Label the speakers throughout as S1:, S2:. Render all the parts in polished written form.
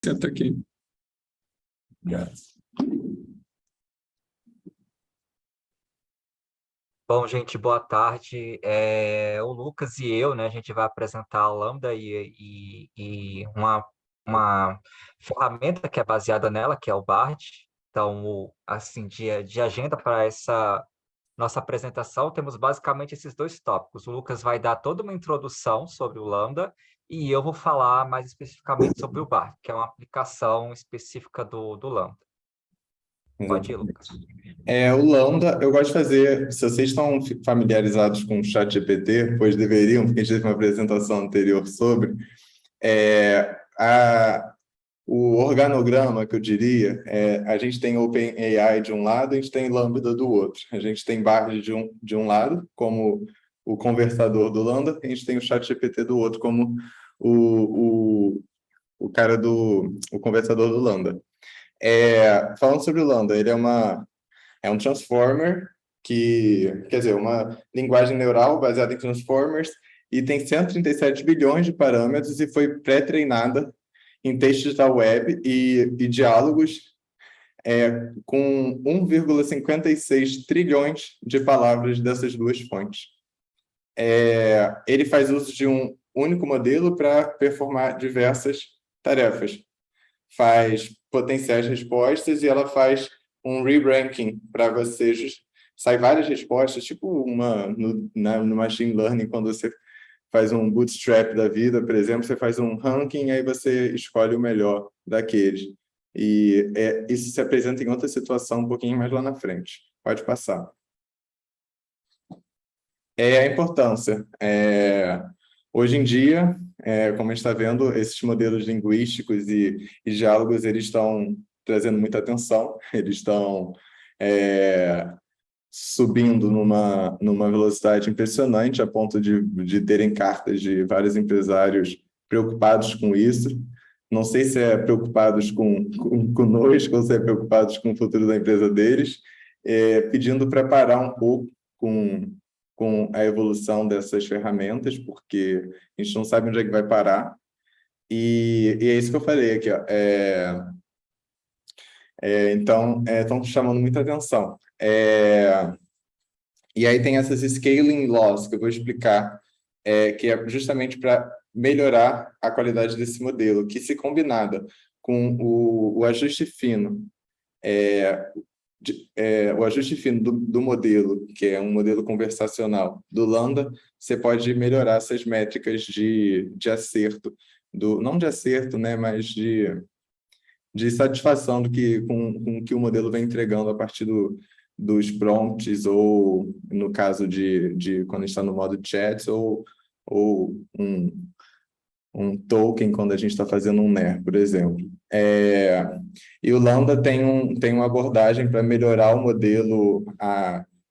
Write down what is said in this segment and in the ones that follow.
S1: Senta aqui.
S2: Obrigado.
S3: Bom, gente, boa tarde. O Lucas e eu, né, a gente vai apresentar a Lambda e uma ferramenta que é baseada nela, que é o Bard. Então, assim, de agenda para essa nossa apresentação, temos basicamente esses dois tópicos. O Lucas vai dar toda uma introdução sobre o Lambda e eu vou falar mais especificamente sobre o Bard, que é uma aplicação específica do Lambda. Pode ir, Lucas.
S2: O Lambda, eu gosto de fazer, se vocês estão familiarizados com o ChatGPT, pois deveriam, porque a gente teve uma apresentação anterior sobre, o organograma, que eu diria, a gente tem OpenAI de um lado, a gente tem Lambda do outro. A gente tem Bard de um lado, como o conversador do Lambda, e a gente tem o ChatGPT do outro, como o cara o conversador do Lambda. Falando sobre o Lambda, ele é um transformer quer dizer, uma linguagem neural baseada em transformers e tem 137 bilhões de parâmetros e foi pré-treinada em textos da web e diálogos com 1,56 trilhões de palavras dessas duas fontes. Ele faz uso de um único modelo para performar diversas tarefas. Faz potenciais respostas e ela faz um re-ranking para você. Sai várias respostas, tipo no machine learning, quando você faz um bootstrap da vida, por exemplo, você faz um ranking, aí você escolhe o melhor daqueles. E isso se apresenta em outra situação um pouquinho mais lá na frente. Pode passar. A importância. Hoje em dia, como a gente está vendo, esses modelos linguísticos e diálogos, eles estão trazendo muita atenção, eles estão subindo numa velocidade impressionante, a ponto de terem cartas de vários empresários preocupados com isso. Não sei se é preocupados conosco ou se é preocupados com o futuro da empresa deles, pedindo para parar um pouco com a evolução dessas ferramentas, porque a gente não sabe onde é que vai parar. E é isso que eu falei aqui, ó. Então, estão chamando muita atenção. E aí tem essas scaling laws que eu vou explicar, que é justamente para melhorar a qualidade desse modelo, que se combinada com o ajuste fino, o ajuste fino do modelo, que é um modelo conversacional do Lambda, você pode melhorar essas métricas de acerto, não de acerto, né, mas de satisfação com que o modelo vem entregando a partir dos prompts, ou no caso de quando está no modo chat, ou um token quando a gente está fazendo um NER, por exemplo. E o Lambda tem uma abordagem para melhorar o modelo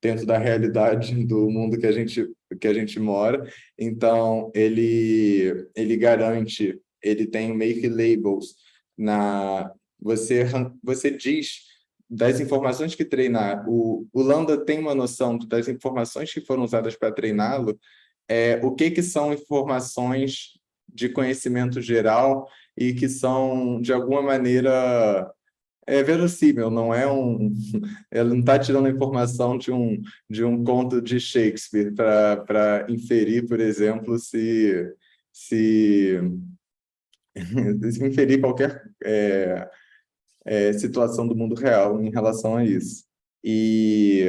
S2: dentro da realidade do mundo que a gente mora. Então, ele garante, ele tem make labels você diz das informações que treinar. O Lambda tem uma noção das informações que foram usadas para treiná-lo, o que são informações de conhecimento geral e que são, de alguma maneira, verossímil, não é ela não está tirando informação de um conto de Shakespeare para inferir, por exemplo, se inferir qualquer situação do mundo real em relação a isso. E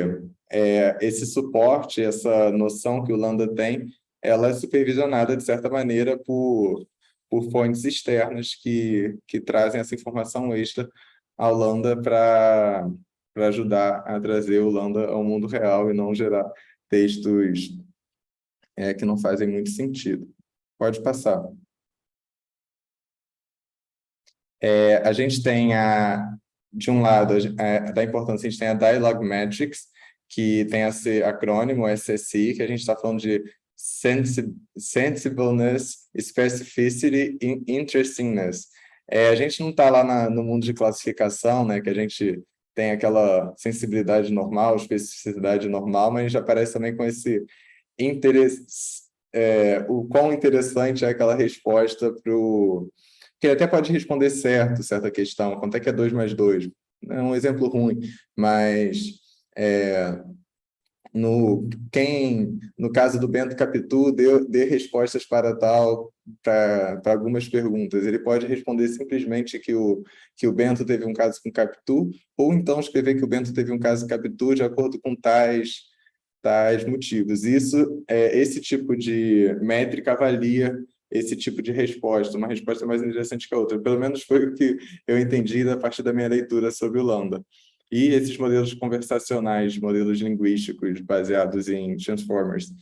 S2: esse suporte, essa noção que o Lambda tem, ela é supervisionada, de certa maneira, por fontes externas que trazem essa informação extra ao Lambda para ajudar a trazer o Lambda ao mundo real e não gerar textos que não fazem muito sentido. Pode passar. A gente tem, de um lado, da importância, a gente tem a Dialogue Metrics, que tem esse acrônimo, SSI, que a gente está falando de Sensibleness, Specificity e Interestingness. A gente não está lá no mundo de classificação, né, que a gente tem aquela sensibilidade normal, especificidade normal, mas a gente aparece também com esse interesse, o quão interessante é aquela resposta que ele até pode responder certa questão, quanto é que é 2 mais 2? É um exemplo ruim, mas é, no caso do Bento Capitu, dê respostas para algumas perguntas. Ele pode responder simplesmente que o Bento teve um caso com Capitu, ou então escrever que o Bento teve um caso com Capitu de acordo com tais motivos. Esse tipo de métrica avalia esse tipo de resposta, uma resposta mais interessante que a outra. Pelo menos foi o que eu entendi a partir da minha leitura sobre o Lambda. E esses modelos conversacionais, modelos linguísticos baseados em transformers.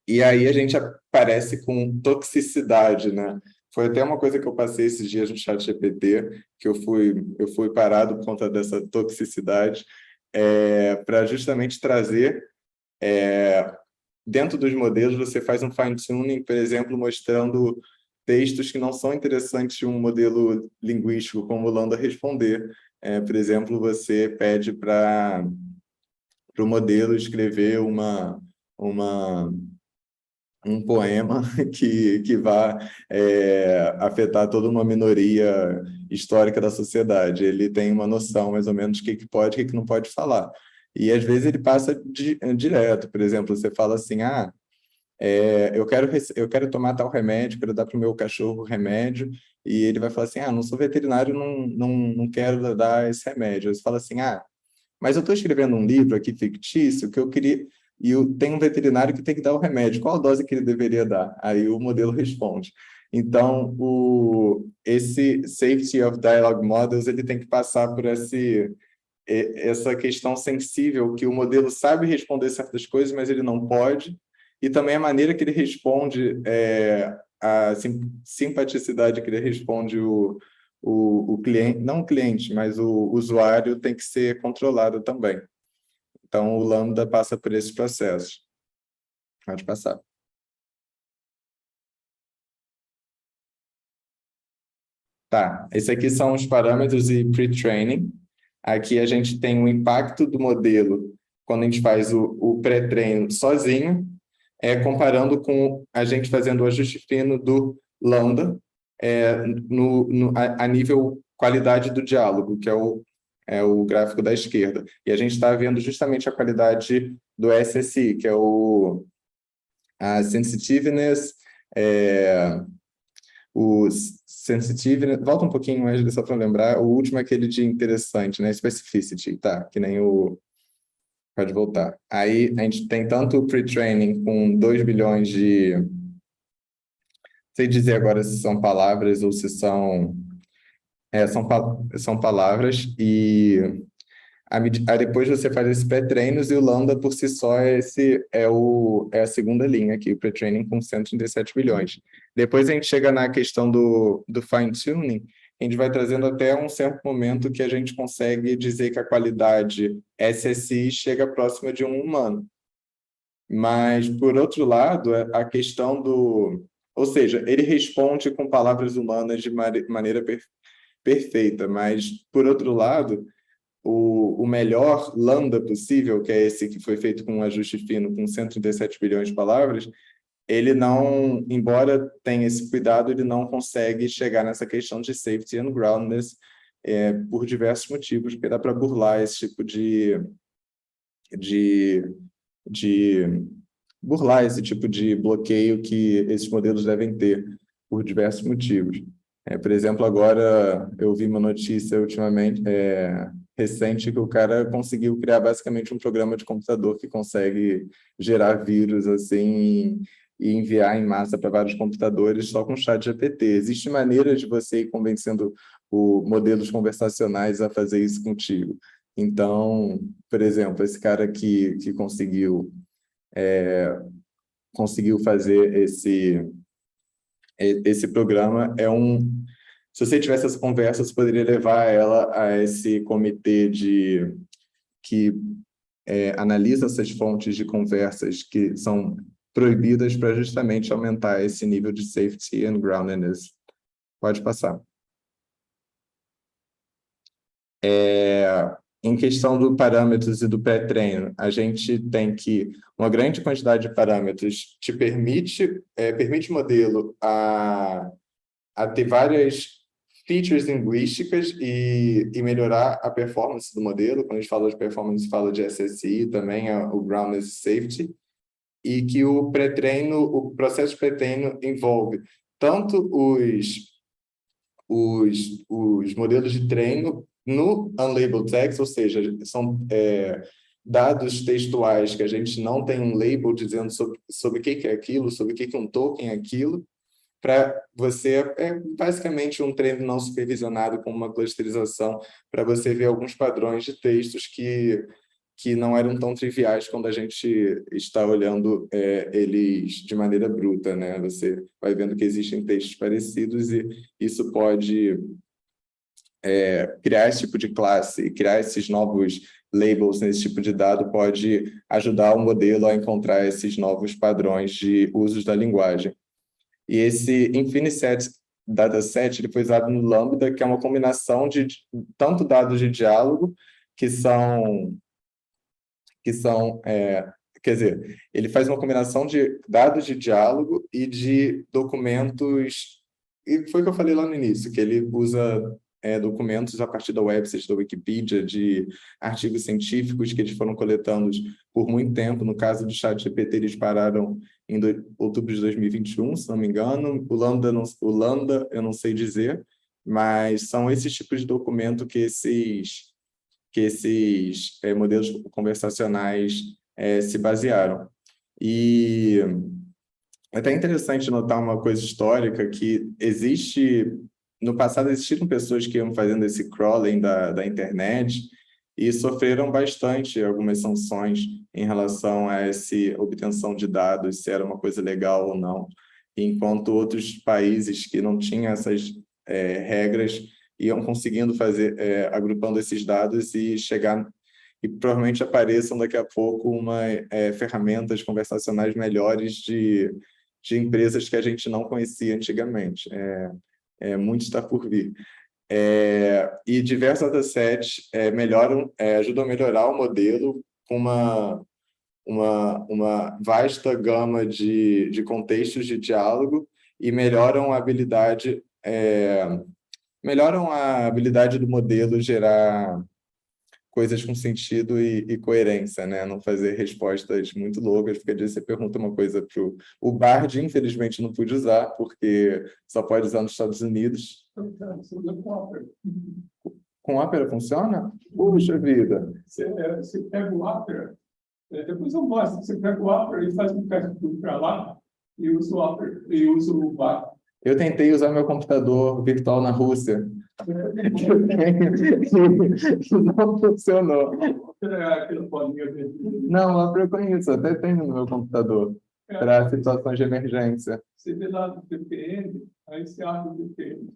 S2: E aí a gente aparece com toxicidade, né? Foi até uma coisa que eu passei esses dias no chat GPT, que eu fui parado por conta dessa toxicidade, para justamente trazer, dentro dos modelos, você faz um fine-tuning, por exemplo, mostrando textos que não são interessantes de um modelo linguístico como o Lambda responder. Por exemplo, você pede para o modelo escrever um poema que vá afetar toda uma minoria histórica da sociedade. Ele tem uma noção, mais ou menos, do que pode e o que não pode falar. E, às vezes, ele passa direto. Por exemplo, você fala assim, eu quero tomar tal remédio, quero dar para o meu cachorro remédio, e ele vai falar assim, não sou veterinário, não quero dar esse remédio. Aí você fala assim, mas eu estou escrevendo um livro aqui fictício que eu queria, e tem um veterinário que tem que dar o remédio, qual a dose que ele deveria dar? Aí o modelo responde. Então, esse Safety of Dialogue Models, ele tem que passar por essa questão sensível que o modelo sabe responder certas coisas, mas ele não pode, e também a maneira que ele responde, a simpaticidade que ele responde o cliente, não o cliente, mas o usuário tem que ser controlado também. Então, o Lambda passa por esses processos. Pode passar. Tá, esses aqui são os parâmetros e pre-training. Aqui a gente tem o impacto do modelo quando a gente faz o pré-treino sozinho, comparando com a gente fazendo o ajuste fino do Lambda, a nível qualidade do diálogo, que é o gráfico da esquerda. E a gente está vendo justamente a qualidade do SSI, que é a sensitiveness, o sensitiveness, volta um pouquinho mais só para lembrar, o último é aquele de interessante, né? Specificity, tá? Que nem o... Pode voltar. Aí a gente tem tanto o pre-training com 2 bilhões de... Não sei dizer agora se são palavras ou se são... são palavras, e aí depois você faz esses pré-treinos, e o Lambda por si só é a segunda linha aqui, o pré-training com 137 bilhões. Depois a gente chega na questão do fine-tuning, a gente vai trazendo até um certo momento que a gente consegue dizer que a qualidade SSI chega próxima de um humano. Mas, por outro lado, a questão do... Ou seja, ele responde com palavras humanas de maneira perfeita, mas, por outro lado, o melhor lambda possível, que é esse que foi feito com um ajuste fino, com 137 bilhões de palavras, ele não, embora tenha esse cuidado, ele não consegue chegar nessa questão de safety and groundness, por diversos motivos, porque dá para burlar esse tipo de, de burlar esse tipo de bloqueio que esses modelos devem ter, por diversos motivos. Por exemplo, agora eu vi uma notícia ultimamente, recente, que o cara conseguiu criar basicamente um programa de computador que consegue gerar vírus assim e enviar em massa para vários computadores só com chat GPT. Existe maneira de você ir convencendo modelos conversacionais a fazer isso contigo. Então, por exemplo, esse cara que conseguiu fazer esse programa se você tivesse essa conversa, você poderia levar ela a esse comitê que analisa essas fontes de conversas que são proibidas para justamente aumentar esse nível de safety and groundedness. Pode passar. em questão do parâmetros e do pré-treino, a gente tem que uma grande quantidade de parâmetros te permite o modelo a ter várias features linguísticas e melhorar a performance do modelo. Quando a gente fala de performance, fala de SSI também, o Groundless Safety, e que o pré-treino, o processo de pré-treino envolve tanto os modelos de treino no unlabeled text, ou seja, são dados textuais que a gente não tem um label dizendo sobre o que é aquilo, sobre o que é um token é aquilo, para você, basicamente um treino não supervisionado com uma clusterização, para você ver alguns padrões de textos que não eram tão triviais quando a gente está olhando eles de maneira bruta, né? Você vai vendo que existem textos parecidos e isso pode criar esse tipo de classe, criar esses novos labels nesse tipo de dado pode ajudar o modelo a encontrar esses novos padrões de usos da linguagem. E esse InfiniSet dataset ele foi usado no Lambda, que é uma combinação de tanto dados de diálogo, quer dizer, ele faz uma combinação de dados de diálogo e de documentos, e foi o que eu falei lá no início, que ele usa documentos a partir da website da Wikipedia, de artigos científicos que eles foram coletando por muito tempo. No caso do ChatGPT, eles pararam em outubro de 2021, se não me engano. O Lambda, eu não sei dizer, mas são esses tipos de documento que esses modelos conversacionais se basearam. E é até interessante notar uma coisa histórica, que no passado existiram pessoas que iam fazendo esse crawling da internet e sofreram bastante algumas sanções em relação a essa obtenção de dados, se era uma coisa legal ou não, enquanto outros países que não tinham essas regras iam conseguindo fazer, agrupando esses dados e chegar, e provavelmente apareçam daqui a pouco ferramentas conversacionais melhores de empresas que a gente não conhecia antigamente. Muito está por vir. E diversos datasets ajudam a melhorar o modelo com uma vasta gama de contextos de diálogo e melhoram a habilidade do modelo gerar coisas com sentido e coerência, né? Não fazer respostas muito longas, porque às vezes você pergunta uma coisa para o Bard, infelizmente não pude usar, porque só pode usar nos Estados Unidos. Com Opera funciona? Puxa vida!
S1: Você pega o Opera, depois eu mostro, você pega o Opera e faz um teste para lá e usa o Opera, e usa o Bard.
S2: Eu tentei usar meu computador virtual na Rússia. Não funcionou. Não, lá eu conheço, até tenho no meu computador, para situações de emergência.
S1: Você vê lá no VPN, aí você abre o VPN.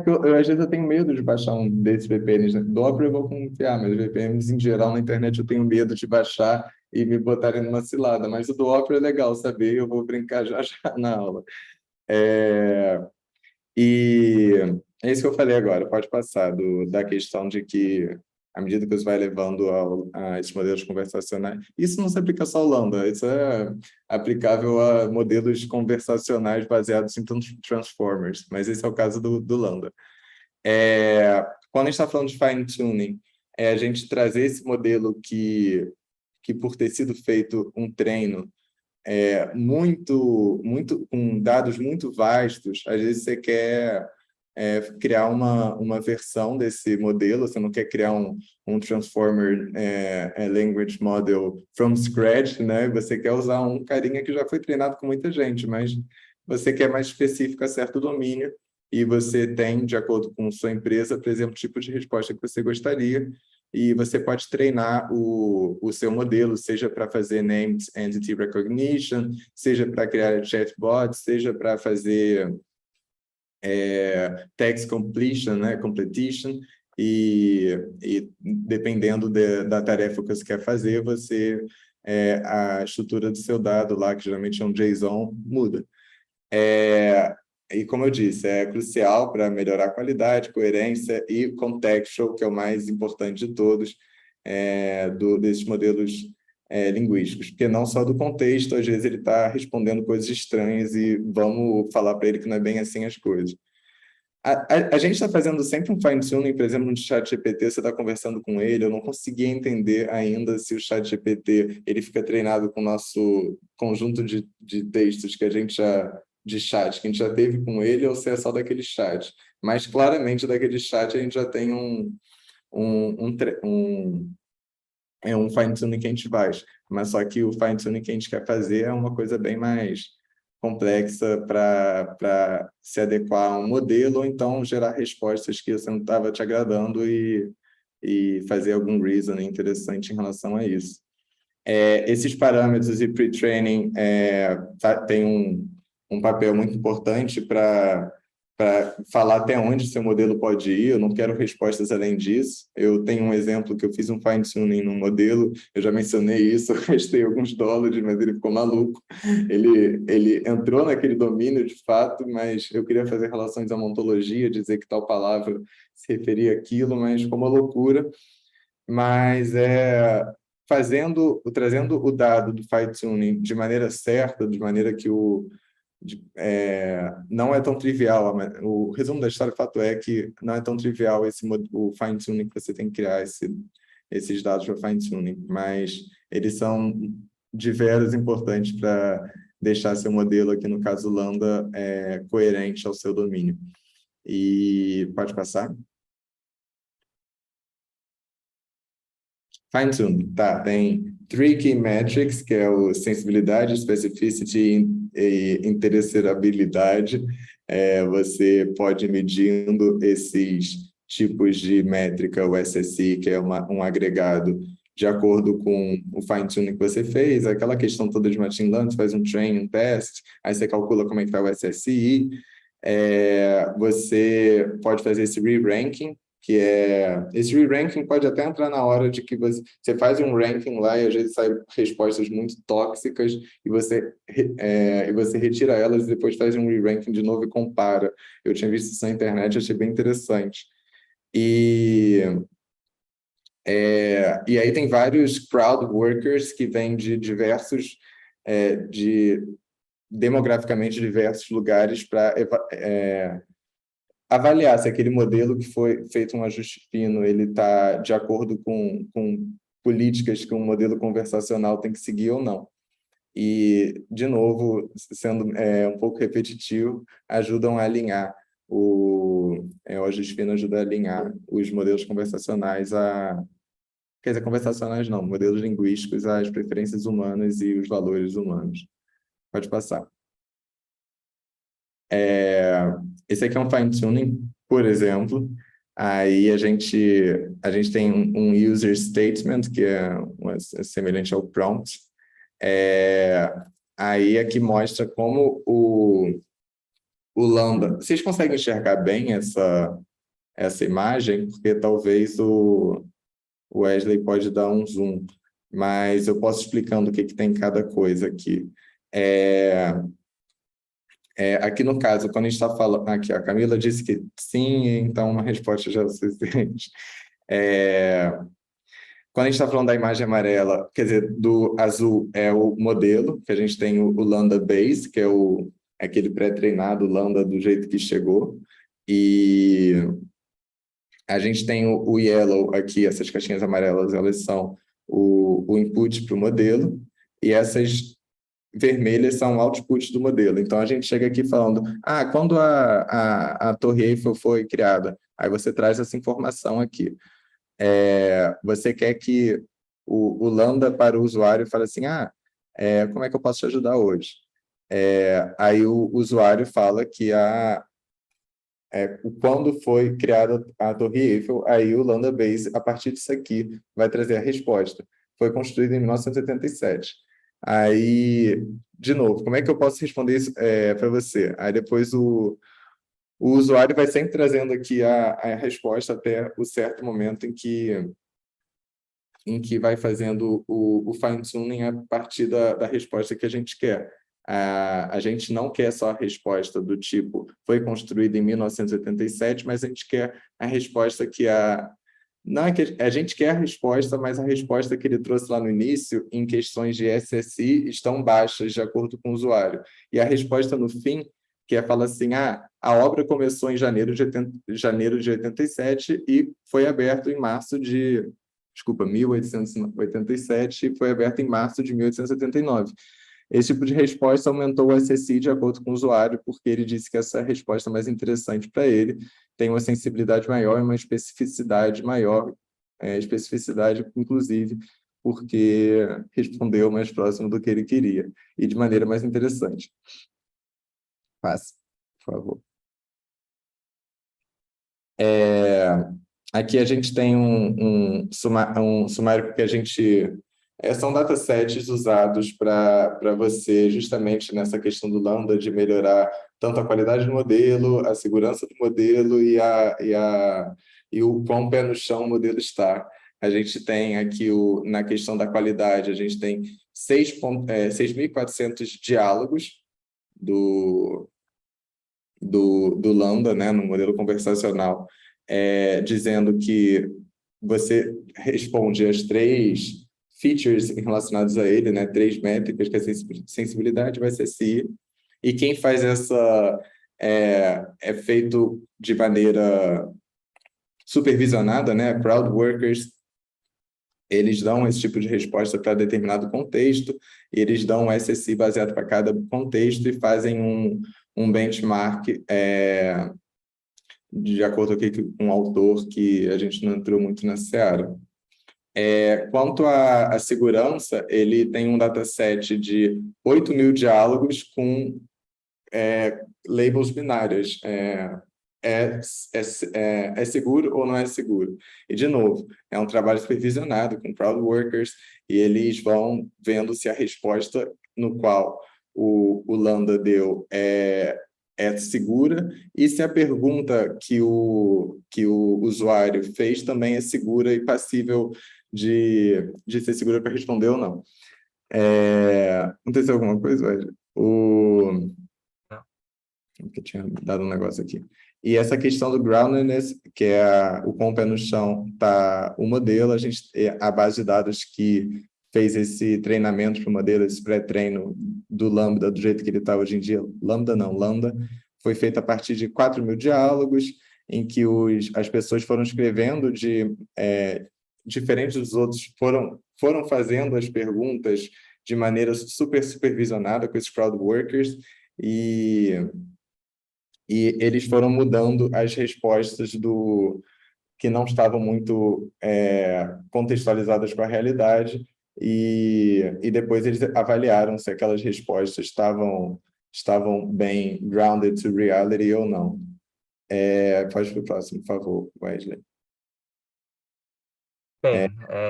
S2: Porque às vezes eu tenho medo de baixar um desses VPNs. Né? Do Opera eu vou confiar, mas VPNs em geral na internet eu tenho medo de baixar e me botarem numa cilada. Mas o do Opera é legal saber, eu vou brincar já na aula. E é isso que eu falei agora, pode passar, da questão de que, à medida que você vai levando a esses modelos conversacionais, isso não se aplica só ao Lambda, isso é aplicável a modelos conversacionais baseados em transformers, mas esse é o caso do Lambda. Quando a gente está falando de fine-tuning, a gente trazer esse modelo que por ter sido feito um treino com dados muito vastos, às vezes você quer criar uma versão desse modelo, você não quer criar um Transformer Language Model from scratch, né? Você quer usar um carinha que já foi treinado com muita gente, mas você quer mais específico a certo domínio e você tem, de acordo com sua empresa, por exemplo, o tipo de resposta que você gostaria, e você pode treinar o seu modelo, seja para fazer Named Entity Recognition, seja para criar chatbots, seja para fazer text completion, né, completion, e dependendo da tarefa que você quer fazer, a estrutura do seu dado lá, que geralmente é um JSON, muda. e como eu disse, é crucial para melhorar a qualidade, coerência e contextual, que é o mais importante de todos, desses modelos linguísticos, porque não só do contexto, às vezes ele está respondendo coisas estranhas e vamos falar para ele que não é bem assim as coisas. A gente está fazendo sempre um fine-tuning, por exemplo, no chat GPT, você está conversando com ele, eu não consegui entender ainda se o chat GPT ele fica treinado com o nosso conjunto de textos que a gente já, de chat, que a gente já teve com ele, ou se é só daquele chat. Mas claramente daquele chat a gente já tem um fine-tuning que a gente faz, mas só que o fine-tuning que a gente quer fazer é uma coisa bem mais complexa para se adequar a um modelo, ou então gerar respostas que você não estava te agradando e fazer algum reasoning interessante em relação a isso. Esses parâmetros e pre-training têm um papel muito importante para falar até onde seu modelo pode ir. Eu não quero respostas além disso. Eu tenho um exemplo que eu fiz um fine-tuning no modelo, eu já mencionei isso, eu gastei alguns dólares, mas ele ficou maluco. Ele entrou naquele domínio de fato, mas eu queria fazer relações à ontologia, dizer que tal palavra se referia àquilo, mas ficou uma loucura. Mas trazendo o dado do fine-tuning de maneira certa, de maneira que não é tão trivial. O resumo da história, o fato é que não é tão trivial o fine-tuning que você tem que criar esses dados para fine-tuning, mas eles são diversos importantes para deixar seu modelo, aqui no caso Lambda, coerente ao seu domínio. E pode passar? Fine-tuning, tá, tem 3 key metrics, que é o sensibilidade, specificity e interessabilidade. Você pode ir medindo esses tipos de métrica, o SSI, que é um agregado, de acordo com o fine-tuning que você fez, aquela questão toda de machine learning, você faz um train, um test, aí você calcula como é que está o SSI. Você pode fazer esse re-ranking, esse re-ranking pode até entrar na hora de que você faz um ranking lá e às vezes saem respostas muito tóxicas e você retira elas e depois faz um re-ranking de novo e compara. Eu tinha visto isso na internet, achei bem interessante. E aí tem vários crowd workers que vêm de diversos, demograficamente diversos lugares para avaliar se aquele modelo que foi feito um ajuste fino, ele está de acordo com políticas que um modelo conversacional tem que seguir ou não. E, de novo, sendo um pouco repetitivo, ajudam a alinhar o ajuste fino ajuda a alinhar os modelos conversacionais quer dizer, conversacionais não, modelos linguísticos às preferências humanas e os valores humanos. Pode passar. Esse aqui é um fine-tuning, por exemplo. Aí a gente tem um user statement, que é semelhante ao prompt. Aí aqui mostra como o Lambda... Vocês conseguem enxergar bem essa imagem? Porque talvez o Wesley pode dar um zoom, mas eu posso explicando o que tem em cada coisa aqui. Aqui no caso, quando a gente está falando... Aqui, a Camila disse que sim, então uma resposta já é o suficiente. Quando a gente está falando da imagem amarela, quer dizer, do azul é o modelo, que a gente tem o Lambda Base, que é aquele pré-treinado Lambda do jeito que chegou, e a gente tem o Yellow aqui, essas caixinhas amarelas, elas são o input para o modelo, e essas vermelhas são outputs do modelo. Então, a gente chega aqui falando, quando a Torre Eiffel foi criada? Aí você traz essa informação aqui. Você quer que o Lambda para o usuário fale assim, como é que eu posso te ajudar hoje? Aí o usuário fala que quando foi criada a Torre Eiffel, aí o Lambda Base, a partir disso aqui, vai trazer a resposta. Foi construído em 1987. Aí, de novo, como é que eu posso responder isso para você? Aí depois o usuário vai sempre trazendo aqui a resposta até o certo momento em que vai fazendo o fine-tuning a partir da resposta que a gente quer. A gente não quer só a resposta do tipo, foi construída em 1987, mas a gente quer a resposta que não é que a gente quer a resposta, mas a resposta que ele trouxe lá no início, em questões de SSI, estão baixas, de acordo com o usuário. E a resposta no fim, que fala assim, a obra começou em janeiro de 87 e foi aberto em março de, desculpa, 1887 e foi aberto em março de 1879. Esse tipo de resposta aumentou o SSI de acordo com o usuário, porque ele disse que essa é a resposta mais interessante para ele, tem uma sensibilidade maior e uma especificidade maior, especificidade, inclusive, porque respondeu mais próximo do que ele queria, e de maneira mais interessante. Passe, por favor. Aqui a gente tem um sumário que a gente... são datasets usados para você, justamente nessa questão do Lambda, de melhorar tanto a qualidade do modelo, a segurança do modelo e o quão pé no chão o modelo está. A gente tem aqui, na questão da qualidade, a gente tem 6.400 diálogos do Lambda, né, no modelo conversacional, dizendo que você responde as 3 features relacionadas a ele, né, 3 métricas, que é sensibilidade, o SSI, e quem faz essa é feito de maneira supervisionada, né, crowd workers, eles dão esse tipo de resposta para determinado contexto, e eles dão um SSI baseado para cada contexto e fazem um benchmark de acordo aqui com um autor que a gente não entrou muito na seara. Quanto à segurança, ele tem um dataset de 8.000 diálogos com labels binárias. É seguro ou não é seguro? E, de novo, é um trabalho supervisionado com crowd workers e eles vão vendo se a resposta no qual o Lambda deu é segura e se a pergunta que o usuário fez também é segura e passível de ser segura para responder ou não. Aconteceu alguma coisa, Wesley? Que eu tinha dado um negócio aqui. E essa questão do groundedness, que é o quão pé no chão está o modelo, a base de dados que fez esse treinamento para o modelo, esse pré-treino do Lambda, do jeito que ele está hoje em dia, Lambda, foi feito a partir de 4.000 diálogos, em que as pessoas foram escrevendo diferentes dos outros, foram fazendo as perguntas de maneira supervisionada com esses crowd workers, e eles foram mudando as respostas que não estavam muito contextualizadas com a realidade, e depois eles avaliaram se aquelas respostas estavam bem grounded to reality ou não. Pode ir para o próximo, por favor, Wesley.
S3: Bem,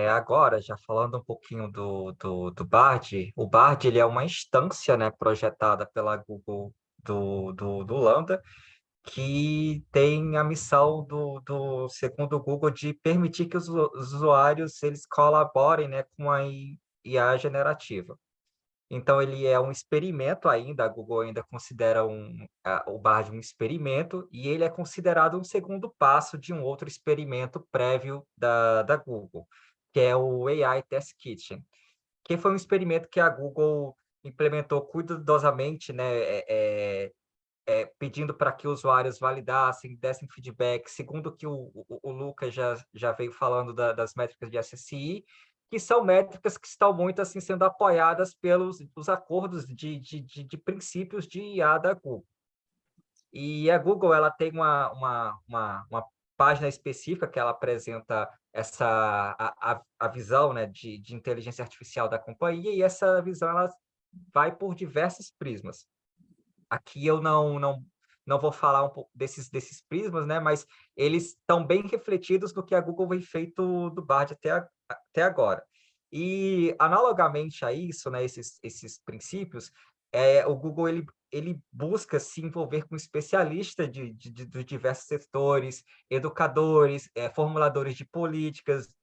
S3: agora, já falando um pouquinho do Bard, o Bard ele é uma instância, né, projetada pela Google do Lambda, que tem a missão segundo o Google, de permitir que os usuários eles colaborem, né, com a IA generativa. Então, ele é um experimento ainda, a Google ainda considera o Bard um experimento, e ele é considerado um segundo passo de um outro experimento prévio da Google, que é o AI Test Kitchen, que foi um experimento que a Google implementou cuidadosamente, né, pedindo para que usuários validassem, dessem feedback, segundo que o Lucas já veio falando das métricas de SSI, que são métricas que estão muito assim sendo apoiadas pelos os acordos de princípios de IA da Google. E a Google ela tem uma página específica que ela apresenta a visão, né, de inteligência artificial da companhia, e essa visão ela vai por diversos prismas. Aqui eu não vou falar um pouco desses prismas, né? Mas eles estão bem refletidos no que a Google vem feito do Bard até agora. E, analogamente a isso, né, esses princípios, o Google ele busca se envolver com especialistas de diversos setores, educadores, formuladores de políticas,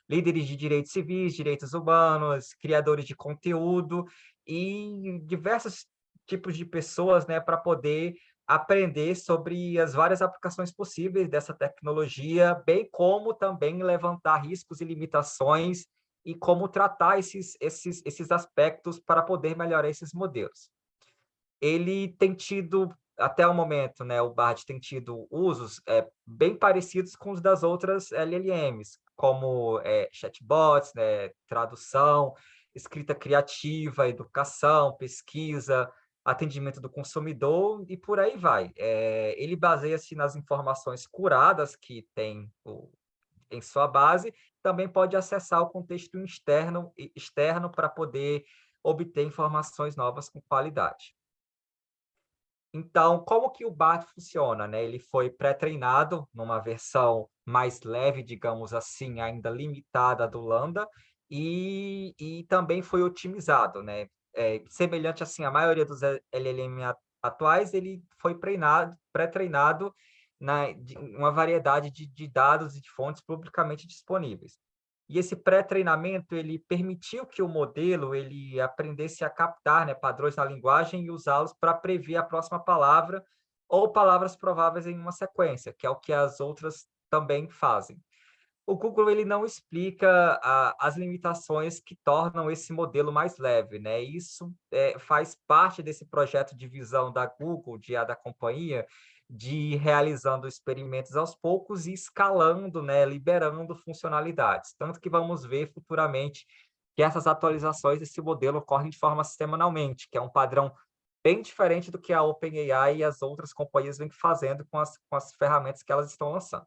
S3: líderes de direitos civis, direitos humanos, criadores de conteúdo e diversos tipos de pessoas, né, para poder aprender sobre as várias aplicações possíveis dessa tecnologia, bem como também levantar riscos e limitações e como tratar esses aspectos para poder melhorar esses modelos. Ele tem tido, até o momento, né, o Bard tem tido usos bem parecidos com os das outras LLMs, como chatbots, né, tradução, escrita criativa, educação, pesquisa, atendimento do consumidor e por aí vai. Ele baseia-se nas informações curadas que tem em sua base, também pode acessar o contexto externo para poder obter informações novas com qualidade. Então, como que o BART funciona, né? Ele foi pré-treinado numa versão mais leve, digamos assim, ainda limitada do Lambda, e também foi otimizado, né? Semelhante assim, a maioria dos LLM atuais, ele foi pré-treinado de uma variedade de dados e de fontes publicamente disponíveis. E esse pré-treinamento, ele permitiu que o modelo ele aprendesse a captar, né, padrões na linguagem e usá-los para prever a próxima palavra ou palavras prováveis em uma sequência, que é o que as outras também fazem. O Google ele não explica as limitações que tornam esse modelo mais leve, né? Isso faz parte desse projeto de visão da Google, da companhia, de ir realizando experimentos aos poucos e escalando, né? Liberando funcionalidades. Tanto que vamos ver futuramente que essas atualizações desse modelo ocorrem de forma semanalmente, que é um padrão bem diferente do que a OpenAI e as outras companhias vêm fazendo com as ferramentas que elas estão lançando.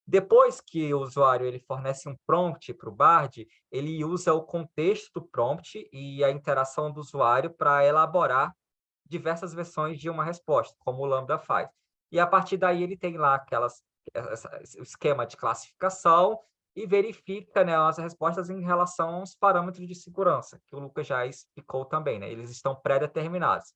S3: Depois que o usuário ele fornece um prompt para o Bard, ele usa o contexto do prompt e a interação do usuário para elaborar diversas versões de uma resposta, como o Lambda faz. E a partir daí ele tem lá o esquema de classificação e verifica, né, as respostas em relação aos parâmetros de segurança, que o Lucas já explicou também, né? Eles estão pré-determinados.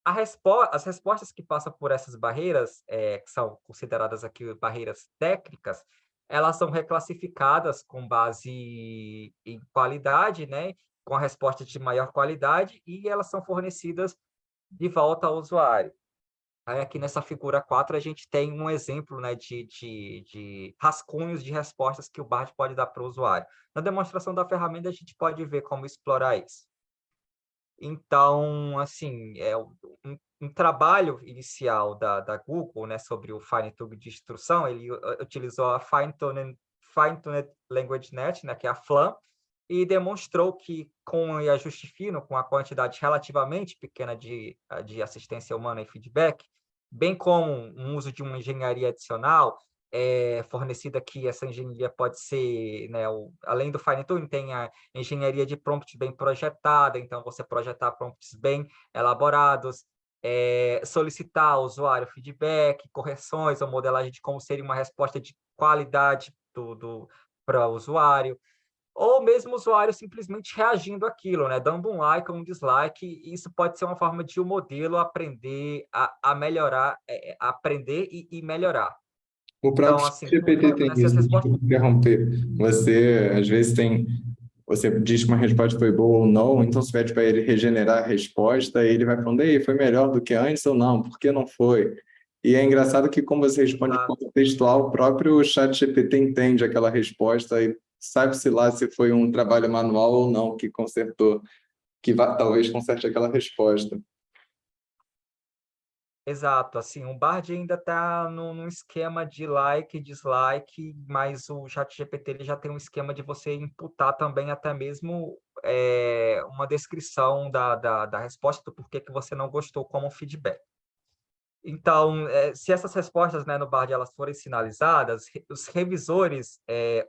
S3: As respostas que passam por essas barreiras, que são consideradas aqui barreiras técnicas, elas são reclassificadas com base em qualidade, né? Com a resposta de maior qualidade, e elas são fornecidas de volta ao usuário. Aí, aqui nessa figura 4, a gente tem um exemplo, né, de rascunhos de respostas que o Bard pode dar para o usuário. Na demonstração da ferramenta, a gente pode ver como explorar isso. Então, assim, um trabalho inicial da Google, né, sobre o FineTube de instrução, ele utilizou a Fine-Tuned Language Net, né, que é a FLAN, e demonstrou que com ajuste fino, com a quantidade relativamente pequena de assistência humana e feedback, bem como um uso de uma engenharia adicional, fornecida aqui, essa engenharia pode ser, né, além do fine-tuning, tem a engenharia de prompt bem projetada, então você projetar prompts bem elaborados, solicitar ao usuário feedback, correções ou modelagem de como seria uma resposta de qualidade para o usuário, ou mesmo o usuário simplesmente reagindo àquilo, né? Dando um like ou um dislike, e isso pode ser uma forma de o modelo aprender a melhorar, aprender e melhorar.
S2: O próprio
S3: Então, assim,
S2: GPT tem
S3: nessas
S2: isso,
S3: respostas...
S2: desculpa interromper. Você, às vezes, você diz que uma resposta foi boa ou não, então você pede para ele regenerar a resposta, e ele vai falando, ei, foi melhor do que antes ou não? Por que não foi? E é engraçado que, como você responde de forma textual, o próprio chat GPT entende aquela resposta e sabe-se lá se foi um trabalho manual ou não que consertou, talvez conserte aquela resposta.
S3: Exato, assim, o Bard ainda está num esquema de like e dislike, mas o ChatGPT ele já tem um esquema de você imputar também até mesmo uma descrição da resposta do porquê que você não gostou como feedback. Então, se essas respostas, né, no Bard elas forem sinalizadas, os revisores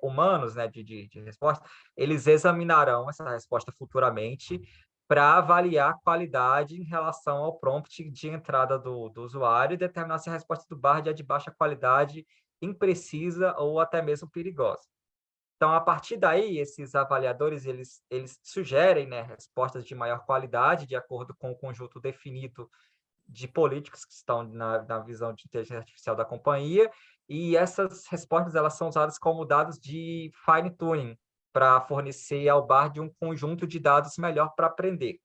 S3: humanos, né, de resposta, eles examinarão essa resposta futuramente para avaliar a qualidade em relação ao prompt de entrada do usuário e determinar se a resposta do Bard é de baixa qualidade, imprecisa ou até mesmo perigosa. Então, a partir daí, esses avaliadores eles sugerem, né, respostas de maior qualidade, de acordo com o conjunto definido de políticos que estão na visão de inteligência artificial da companhia, e essas respostas elas são usadas como dados de fine tuning para fornecer ao Bard um conjunto de dados melhor para aprender.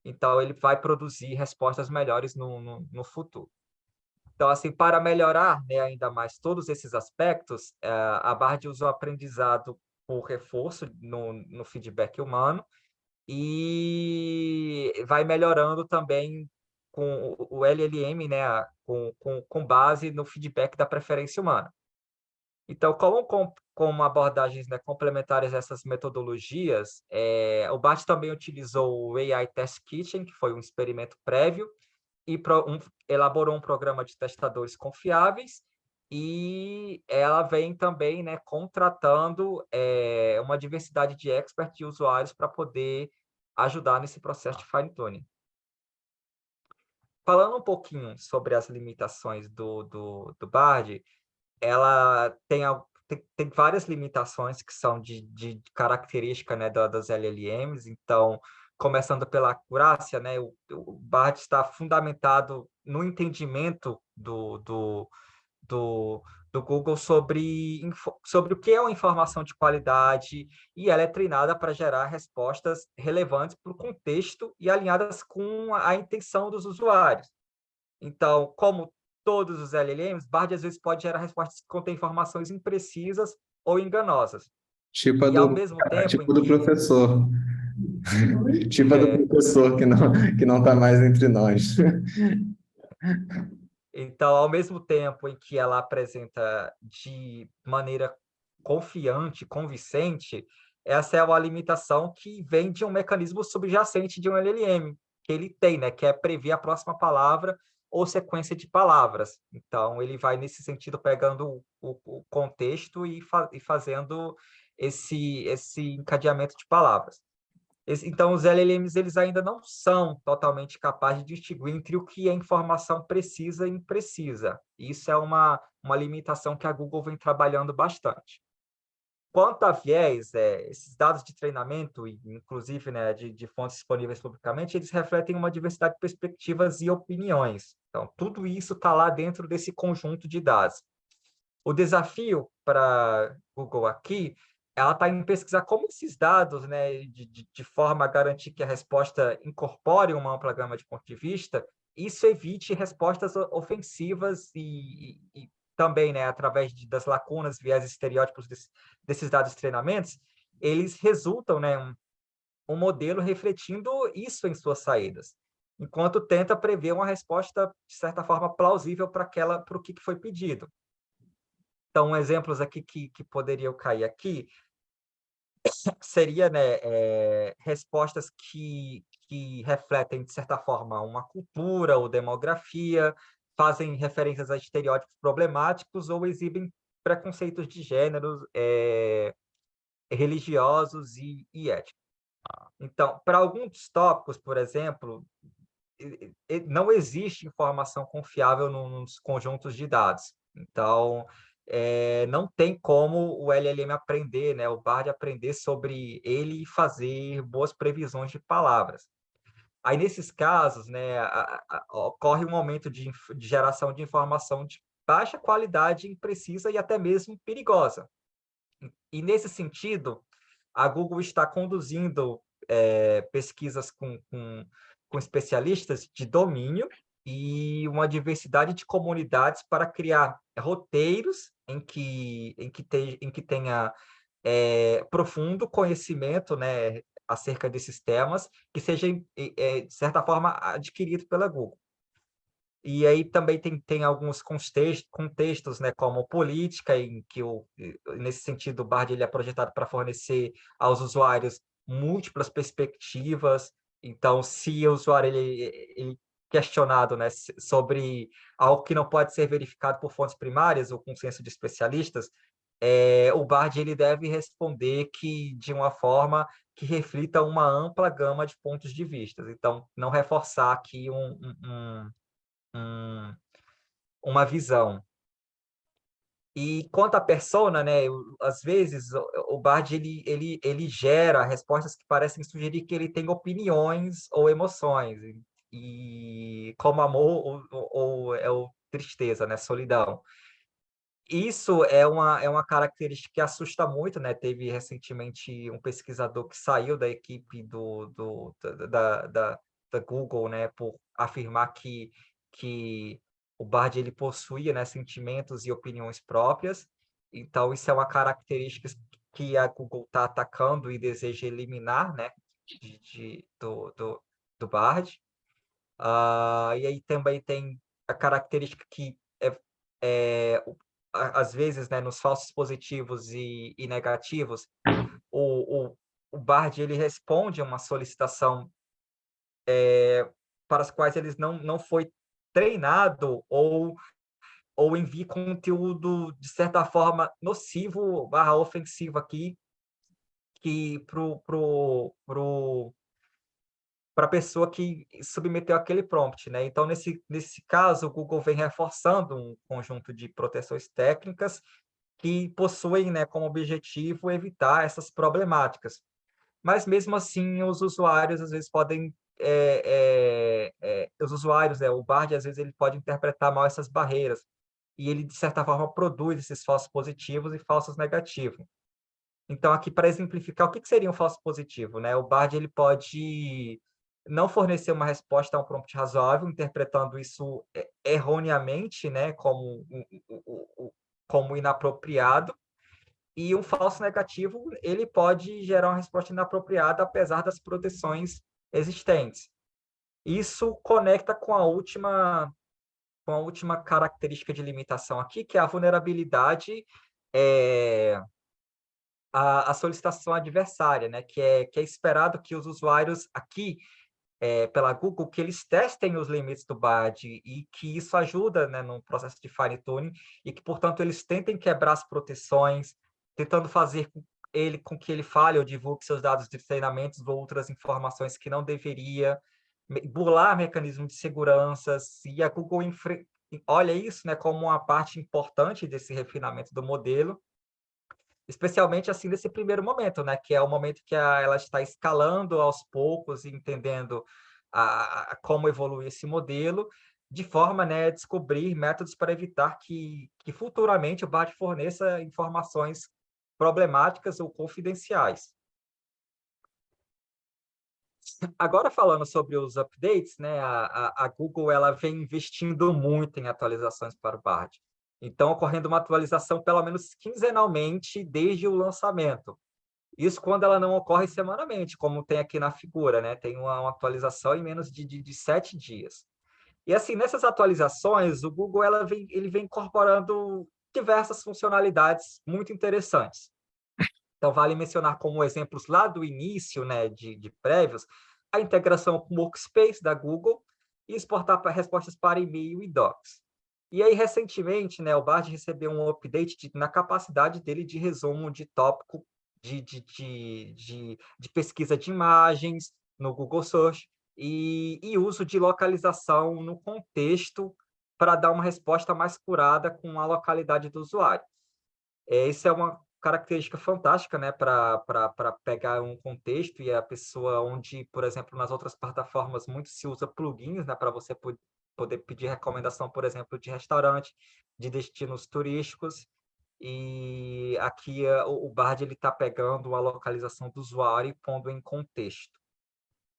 S3: Então, ele vai produzir respostas melhores no futuro. Então, assim, para melhorar, né, ainda mais todos esses aspectos, a Bard usa o aprendizado por reforço no feedback humano e vai melhorando também com o LLM, né, com base no feedback da preferência humana. Então, como abordagens, né, complementares a essas metodologias, o Bart também utilizou o AI Test Kitchen, que foi um experimento prévio, e elaborou um programa de testadores confiáveis, e ela vem também, né, contratando uma diversidade de experts e usuários para poder ajudar nesse processo de fine-tuning. Falando um pouquinho sobre as limitações do Bard, ela tem várias limitações que são de característica, né, das LLMs. Então, começando pela acurácia, né, o Bard está fundamentado no entendimento do, do Google sobre o que é uma informação de qualidade, e ela é treinada para gerar respostas relevantes para o contexto e alinhadas com a intenção dos usuários. Então, como todos os LLMs, Bard às vezes pode gerar respostas que contêm informações imprecisas ou enganosas.
S2: Tipo a
S3: E ao
S2: do,
S3: mesmo tempo em
S2: tipo do
S3: que
S2: professor. Tipo a do professor que não está mais entre nós.
S3: Então, ao mesmo tempo em que ela apresenta de maneira confiante, convincente, essa é uma limitação que vem de um mecanismo subjacente de um LLM, que ele tem, né, que é prever a próxima palavra ou sequência de palavras. Então, ele vai, nesse sentido, pegando o contexto e fazendo esse encadeamento de palavras. Então, os LLMs eles ainda não são totalmente capazes de distinguir entre o que é informação precisa e imprecisa. Isso é uma limitação que a Google vem trabalhando bastante. Quanto a viés, esses dados de treinamento, inclusive, né, de fontes disponíveis publicamente, eles refletem uma diversidade de perspectivas e opiniões. Então, tudo isso está lá dentro desse conjunto de dados. O desafio para Google aqui, ela está em pesquisar como esses dados, né, de forma a garantir que a resposta incorpore uma ampla gama de pontos de vista, isso evite respostas ofensivas e também, né, através das lacunas, viés estereótipos desses dados de treinamentos, eles resultam, né, um modelo refletindo isso em suas saídas, enquanto tenta prever uma resposta, de certa forma, plausível para o que foi pedido. Então, exemplos aqui que poderiam cair aqui seria, né, respostas que refletem, de certa forma, uma cultura ou demografia, fazem referências a estereótipos problemáticos ou exibem preconceitos de gêneros, religiosos e éticos. Então, para alguns tópicos, por exemplo, não existe informação confiável nos conjuntos de dados. Então, não tem como o LLM aprender, né, o Bard aprender sobre ele e fazer boas previsões de palavras. Aí, nesses casos, né, ocorre um aumento de geração de informação de baixa qualidade, imprecisa e até mesmo perigosa. E, nesse sentido, a Google está conduzindo pesquisas com especialistas de domínio e uma diversidade de comunidades para criar roteiros em que tenha profundo conhecimento, né, acerca desses temas, que seja, de certa forma, adquirido pela Google. E aí também tem alguns contextos, né, como política, em que, nesse sentido, o Bard ele é projetado para fornecer aos usuários múltiplas perspectivas. Então, se o usuário ele questionado, né, sobre algo que não pode ser verificado por fontes primárias ou consenso de especialistas, o Bard ele deve responder de uma forma que reflita uma ampla gama de pontos de vista. Então, não reforçar aqui uma visão. E quanto à persona, né, às vezes o Bard ele gera respostas que parecem sugerir que ele tem opiniões ou emoções, e como amor ou tristeza, né, solidão. Isso é uma característica que assusta muito, né? Teve recentemente um pesquisador que saiu da equipe da Google, né, por afirmar que o Bard ele possuía, né, sentimentos e opiniões próprias. Então, isso é uma característica que a Google está atacando e deseja eliminar, né, do Bard. E aí também tem a característica que às vezes, né, nos falsos positivos e negativos, o Bard ele responde a uma solicitação para as quais eles não foi treinado ou envia conteúdo de certa forma nocivo barra ofensivo aqui que para a pessoa que submeteu aquele prompt, né? Então, nesse caso, o Google vem reforçando um conjunto de proteções técnicas que possuem, né, como objetivo evitar essas problemáticas. Mas, mesmo assim, os usuários, às vezes, podem... os usuários, o Bard, às vezes, ele pode interpretar mal essas barreiras. E ele, de certa forma, produz esses falsos positivos e falsos negativos. Então, aqui, para exemplificar, o que seria um falso positivo, né? O Bard ele pode não fornecer uma resposta a um prompt razoável, interpretando isso erroneamente, né, como inapropriado, e um falso negativo ele pode gerar uma resposta inapropriada, apesar das proteções existentes. Isso conecta com a última característica de limitação aqui, que é a vulnerabilidade a solicitação adversária, né? Que é esperado que os usuários aqui, pela Google, que eles testem os limites do BAD e que isso ajuda, né, no processo de fine-tuning e que, portanto, eles tentem quebrar as proteções, tentando fazer com que ele fale ou divulgue seus dados de treinamentos ou outras informações que não deveria, burlar mecanismos de segurança, e a Google olha isso, né, como uma parte importante desse refinamento do modelo, especialmente assim nesse primeiro momento, né, que é o momento que ela está escalando aos poucos e entendendo como evoluir esse modelo, de forma, né, a descobrir métodos para evitar que futuramente o BAT forneça informações problemáticas ou confidenciais. Agora, falando sobre os updates, né, a Google ela vem investindo muito em atualizações para o Bard. Então, ocorrendo uma atualização pelo menos quinzenalmente desde o lançamento. Isso quando ela não ocorre semanalmente, como tem aqui na figura, né? Tem uma atualização em menos de 7 dias. E assim, nessas atualizações, o Google ele vem incorporando diversas funcionalidades muito interessantes. Então, vale mencionar como exemplos lá do início, né, de prévios, a integração com o Workspace da Google e exportar respostas para e-mail e docs. E aí, recentemente, né, o Bard recebeu um update na capacidade dele de resumo de tópico de pesquisa de imagens no Google Search e uso de localização no contexto para dar uma resposta mais curada com a localidade do usuário. Isso é uma característica fantástica, né, para pegar um contexto e a pessoa onde, por exemplo, nas outras plataformas muito se usa plugins, né, para você poder pedir recomendação, por exemplo, de restaurante, de destinos turísticos, e aqui o Bard ele está pegando a localização do usuário e pondo em contexto.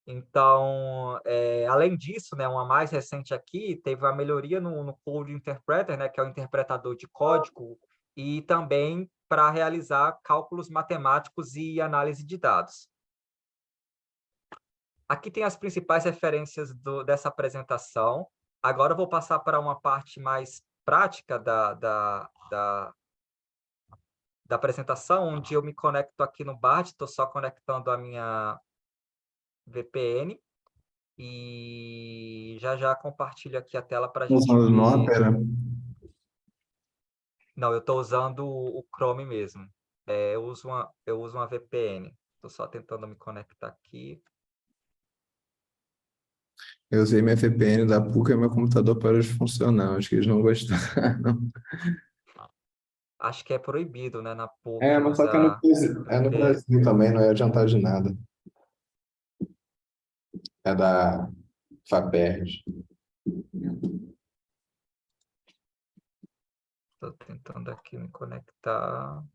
S3: Então, além disso, né, uma mais recente aqui, teve a melhoria no Code Interpreter, né, que é o interpretador de código, e também para realizar cálculos matemáticos e análise de dados. Aqui tem as principais referências dessa apresentação. Agora eu vou passar para uma parte mais prática da apresentação, onde eu me conecto aqui no Bard, estou só conectando a minha VPN. E já compartilho aqui a tela para a gente
S2: Usando no
S3: ver.
S2: Opera.
S3: Não, eu estou usando o Chrome mesmo. Eu uso uma VPN. Estou só tentando me conectar aqui.
S2: Eu usei minha VPN da PUC e meu computador parou de funcionar. Acho que eles não gostaram.
S3: Acho que é proibido, né, na
S2: É,
S3: PUC
S2: mas só que
S3: usar
S2: É no
S3: VPN.
S2: Brasil também, não ia adiantar de nada. É da FAPERJ.
S3: Estou tentando aqui me conectar.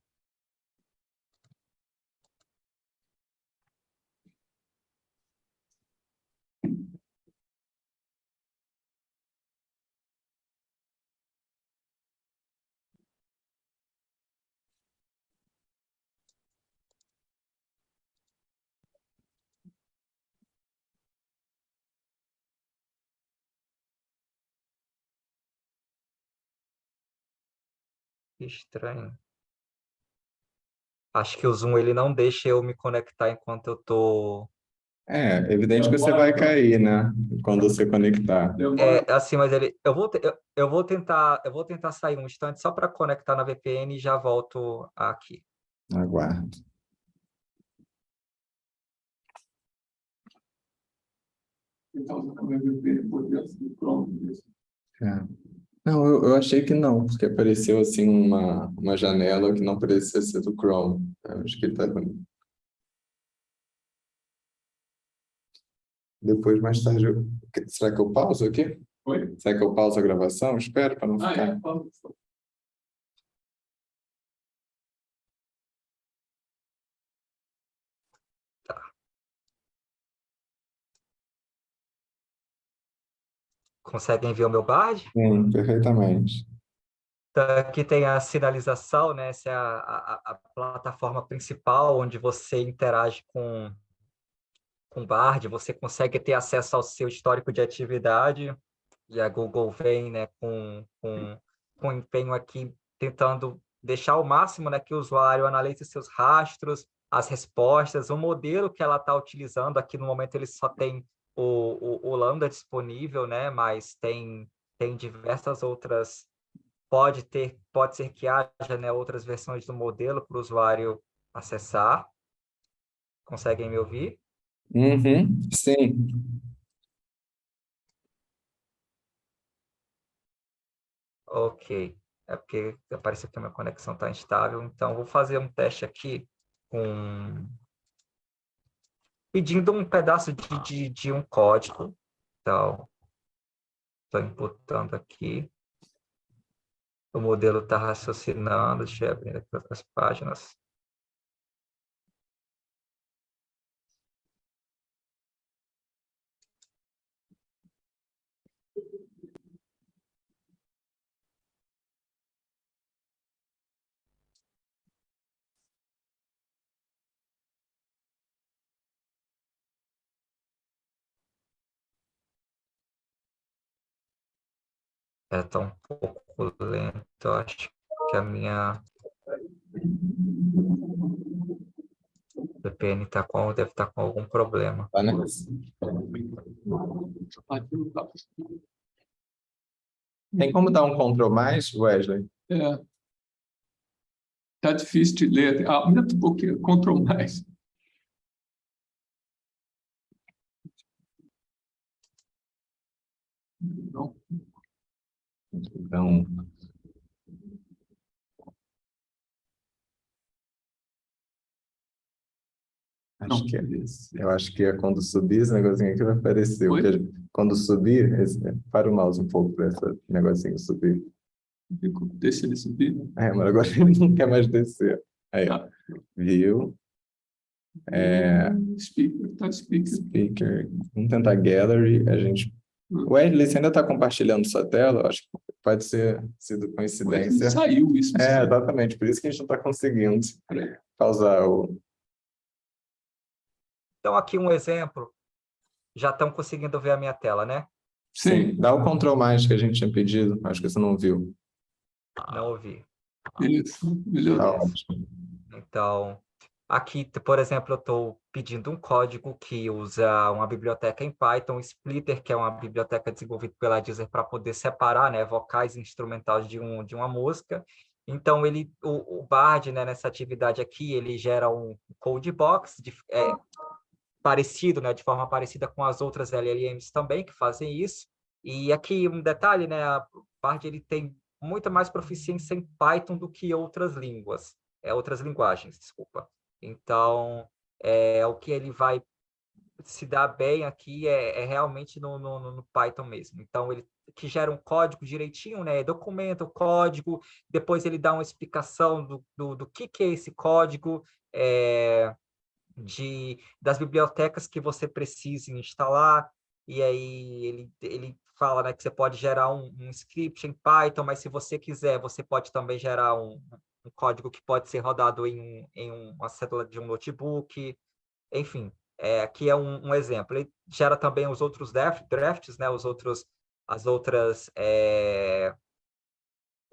S3: Que estranho. Acho que o Zoom ele não deixa eu me conectar enquanto eu estou.
S2: É evidente que você vai cair, né? Quando você conectar.
S1: Demora.
S3: Assim, mas eu vou tentar sair um instante só para conectar na VPN e já volto aqui.
S2: Aguardo.
S1: Então, você também vai ver por dentro do Chrome mesmo.
S2: É. Não, eu achei que não, porque apareceu assim uma janela que não parecia ser do Chrome. Eu acho que tá. Depois, mais tarde, será que eu pauso aqui?
S1: Oi?
S2: Será que eu pauso a gravação? Espero para não
S1: Ah,
S2: ficar.
S1: é? Fala.
S3: Conseguem ver o meu Bard?
S2: Sim, perfeitamente.
S3: Então, aqui tem a sinalização, né? Essa é a plataforma principal onde você interage com o Bard, você consegue ter acesso ao seu histórico de atividade, e a Google vem, né, com empenho aqui, tentando deixar o máximo, né, que o usuário analise seus rastros, as respostas, o modelo que ela está utilizando. Aqui no momento ele só tem o Lambda disponível, né, mas tem diversas outras, pode ser que haja, né, outras versões do modelo para o usuário acessar. Conseguem me ouvir?
S2: Uhum, sim.
S3: Ok. É porque apareceu que a minha conexão está instável, então vou fazer um teste aqui com pedindo um pedaço de um código. Então, estou imputando aqui. O modelo está raciocinando. Deixa eu abrir aqui outras páginas. Está um pouco lento. Acho que a minha VPN deve estar com algum problema.
S2: Tá, né?
S1: Aqui não tá.
S2: Tem como dar um Ctrl mais, Wesley?
S1: É, tá difícil de ler. Aumenta um pouquinho, Ctrl mais. Não.
S2: Então,
S1: Não,
S2: acho que é.
S1: beleza.
S2: Eu acho que é quando subir esse negocinho aqui vai aparecer.
S1: Oi?
S2: Quando subir, para o mouse um pouco para esse negocinho subir.
S1: Deixa ele subir.
S2: Mas agora ele não quer mais descer. Aí, ó.
S1: Tá.
S2: View,
S1: Speaker, tá speaker.
S2: speaker. Vamos tentar gallery. A gente. Wesley, você ainda está compartilhando sua tela? Eu acho que pode ser sido coincidência.
S1: Saiu isso.
S2: Exatamente. Por isso que a gente não está conseguindo pausar o.
S3: Então, aqui um exemplo. Já estão conseguindo ver a minha tela, né?
S2: Sim, dá o Ctrl mais que a gente tinha pedido. Acho que você não viu.
S3: Não ouvi.
S1: Beleza. Melhorou.
S2: Tá
S3: Beleza.
S2: ótimo.
S3: Então, aqui, por exemplo, eu estou pedindo um código que usa uma biblioteca em Python, Splitter, que é uma biblioteca desenvolvida pela Deezer para poder separar, né, vocais e instrumentais de uma música. Então, o Bard, né, nessa atividade aqui, ele gera um code box parecido, né, de forma parecida com as outras LLMs também que fazem isso. E aqui um detalhe, né, o Bard ele tem muita mais proficiência em Python do que outras línguas. Outras linguagens, desculpa. Então, o que ele vai se dar bem aqui é realmente no Python mesmo. Então, que gera um código direitinho, né? Documenta o código, depois ele dá uma explicação do que é esse código, das bibliotecas que você precisa instalar, e aí ele fala, né, que você pode gerar um script em Python, mas se você quiser, você pode também gerar um código que pode ser rodado em uma célula de um notebook, enfim, aqui é um exemplo. Ele gera também os outros drafts, né, as outras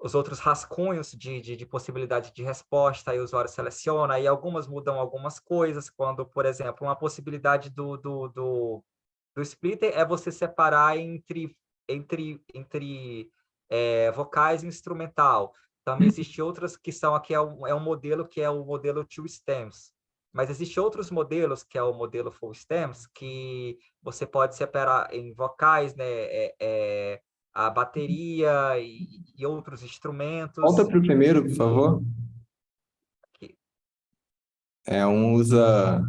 S3: os outros rascunhos de possibilidade de resposta, aí o usuário seleciona, e algumas mudam algumas coisas, quando, por exemplo, uma possibilidade do splitter é você separar entre vocais e instrumental. Também existe outras que são, aqui é um modelo que é o modelo two stems, mas existem outros modelos, que é o modelo full stems, que você pode separar em vocais, né, a bateria e outros
S2: Volta
S3: instrumentos.
S2: para o primeiro, por favor.
S3: Que,
S2: Um usa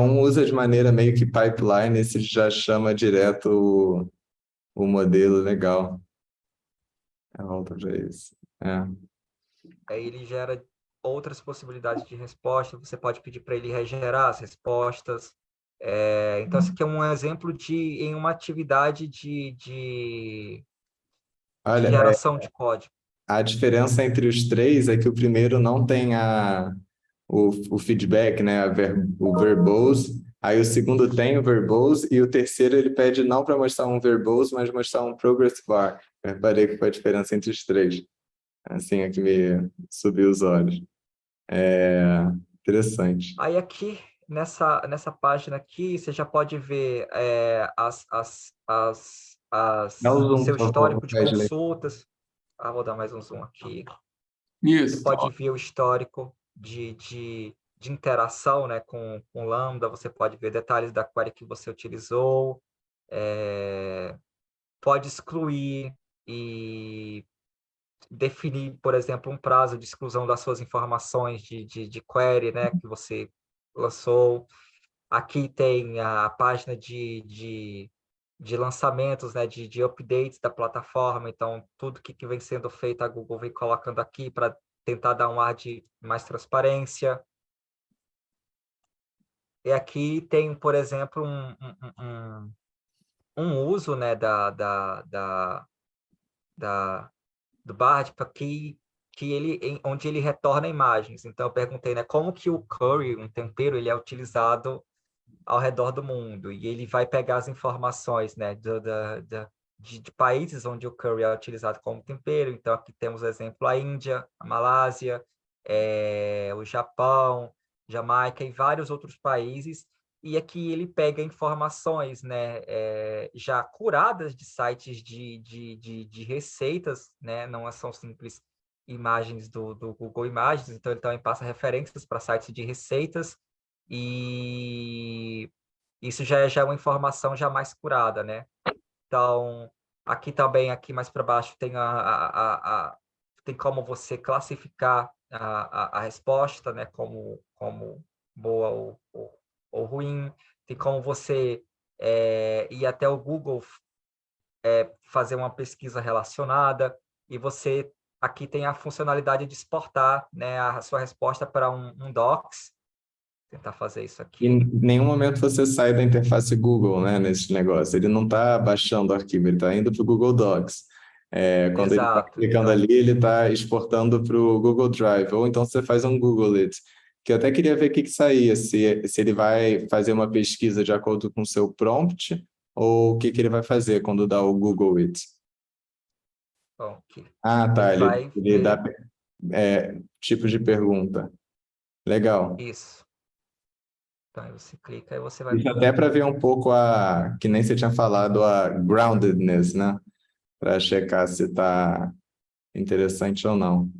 S2: um usa de maneira meio que pipeline, esse já chama direto o modelo, legal. Volta para isso.
S3: aí ele gera outras possibilidades de resposta, você pode pedir para ele regenerar as respostas. Então, isso aqui é um exemplo em uma atividade de
S2: Olha,
S3: geração de código.
S2: a diferença entre os três é que o primeiro não tem o feedback, né? O verbose. Aí o segundo tem o verbose e o terceiro ele pede não para mostrar um verbose, mas mostrar um progress bar. Eu reparei que foi a diferença entre os três. Assim é que me subiu os olhos. Interessante.
S3: Aí aqui, nessa página aqui, você já pode ver
S2: Dá o
S3: o
S2: zoom,
S3: seu
S2: por favor,
S3: histórico de
S2: Wesley.
S3: consultas. Vou dar mais um zoom aqui. Você
S1: Isso.
S3: pode ver o histórico de interação, né, com Lambda, você pode ver detalhes da query que você utilizou, pode excluir e definir, por exemplo, um prazo de exclusão das suas informações de query, né, que você lançou. Aqui tem a página de lançamentos, né, de updates da plataforma, então tudo que vem sendo feito, a Google vem colocando aqui para tentar dar um ar de mais transparência. E aqui tem, por exemplo, um uso, né, do Bard onde ele retorna imagens. Então, eu perguntei, né, como que o curry, um tempero, ele é utilizado ao redor do mundo, e ele vai pegar as informações, né, de países onde o curry é utilizado como tempero. Então, aqui temos o exemplo a Índia, a Malásia, o Japão, Jamaica e vários outros países, e aqui ele pega informações, né, já curadas de sites de receitas, né, não são simples imagens do Google Imagens, então ele também passa referências para sites de receitas, e isso já é uma informação já mais curada, né? Então, aqui também, aqui mais para baixo, tem como você classificar a resposta, né? Como boa ou ruim. Tem como você ir até o Google fazer uma pesquisa relacionada, e você aqui tem a funcionalidade de exportar, né, a sua resposta para um Docs. Tentar fazer isso
S2: E em
S3: aqui.
S2: nenhum momento você sai da interface Google, né, nesse negócio. Ele não está baixando o arquivo, ele está indo para o Google Docs. Quando ele está
S3: Exato.
S2: clicando
S3: Então,
S2: ali, ele está exportando para o Google Drive. Ou então você faz um Google It. Que eu até queria ver o que saía, se ele vai fazer uma pesquisa de acordo com o seu prompt, ou o que ele vai fazer quando dá o Google It.
S3: bom, aqui.
S2: Ah, tá.
S3: Ele
S2: Ele,
S3: vai
S2: ele dá
S3: ver
S2: tipo de pergunta. Legal.
S3: isso. Então, aí você clica e você vai
S2: Isso até para ver um pouco que nem você tinha falado, a groundedness, né? Para checar se está interessante ou não.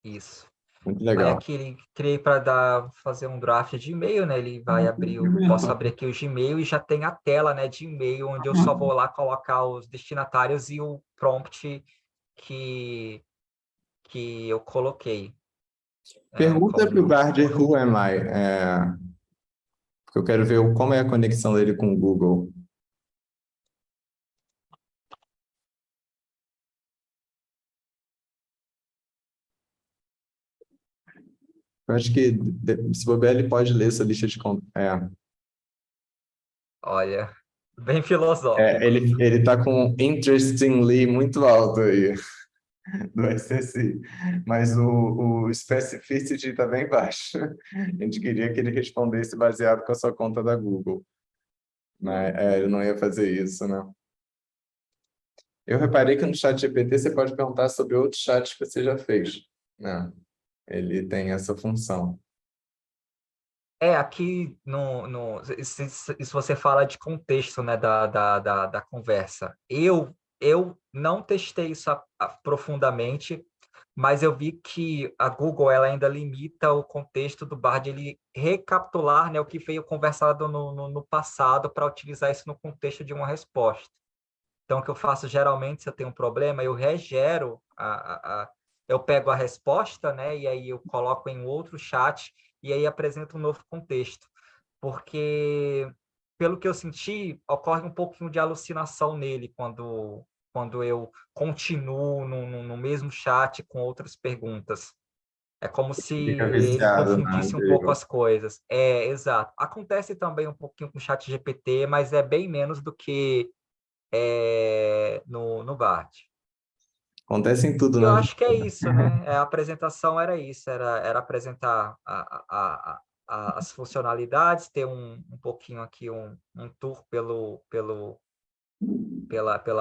S3: isso.
S2: Muito
S3: Aí
S2: legal.
S3: aqui ele criei para fazer um draft de e-mail, né? Ele vai abrir, posso abrir aqui o Gmail e já tem a tela, né, de e-mail, onde eu só vou lá colocar os destinatários e o prompt que eu coloquei.
S2: Pergunta para o
S3: Como
S2: Bard Who am I? Porque eu quero ver como é a conexão dele com o Google. Eu acho que, se bobear, ele pode ler essa lista de contatos.
S3: Olha, bem filosófico.
S2: Ele tá com interestingly muito alto aí, do SSI. Mas o specificity está bem baixo. A gente queria que ele respondesse baseado com a sua conta da Google. Mas ele não ia fazer isso, né? Eu reparei que no chat GPT você pode perguntar sobre outros chats que você já fez, né? Ele tem essa função.
S3: Aqui se você fala de contexto, né, da conversa, eu não testei isso profundamente, mas eu vi que a Google ela ainda limita o contexto do Bard, ele recapitular, né, o que veio conversado no passado para utilizar isso no contexto de uma resposta. Então, o que eu faço geralmente, se eu tenho um problema, eu regero, eu pego a resposta, né, e aí eu coloco em outro chat e aí apresento um novo contexto. Porque, pelo que eu senti, ocorre um pouquinho de alucinação nele quando eu continuo no mesmo chat com outras perguntas. É como se
S2: Fica
S3: ele
S2: viciado na
S3: confundisse um pouco
S2: anterior.
S3: as coisas. Exato. Acontece também um pouquinho com o chat GPT, mas é bem menos do que no Bard.
S2: Acontece em tudo
S3: E eu
S2: na
S3: acho que é
S2: vida.
S3: isso, né? A apresentação era isso, era apresentar as funcionalidades, ter um pouquinho aqui, um tour pela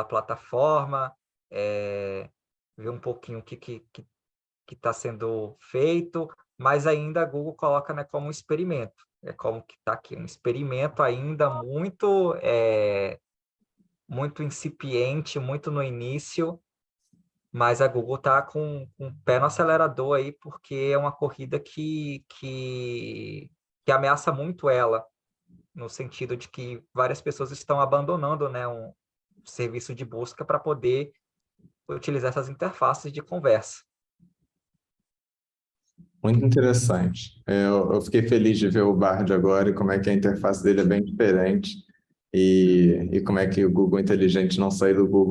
S3: plataforma, ver um pouquinho o que está sendo feito, mas ainda a Google coloca, né, como um experimento. É como que está aqui, um experimento ainda muito incipiente, muito no início, mas a Google está com o pé no acelerador aí, porque é uma corrida que ameaça muito ela, no sentido de que várias pessoas estão abandonando, né, um serviço de busca para poder utilizar essas interfaces de conversa.
S2: Muito interessante. Eu fiquei feliz de ver o Bard agora e como é que a interface dele é bem diferente e como é que o Google Inteligente não saiu do Google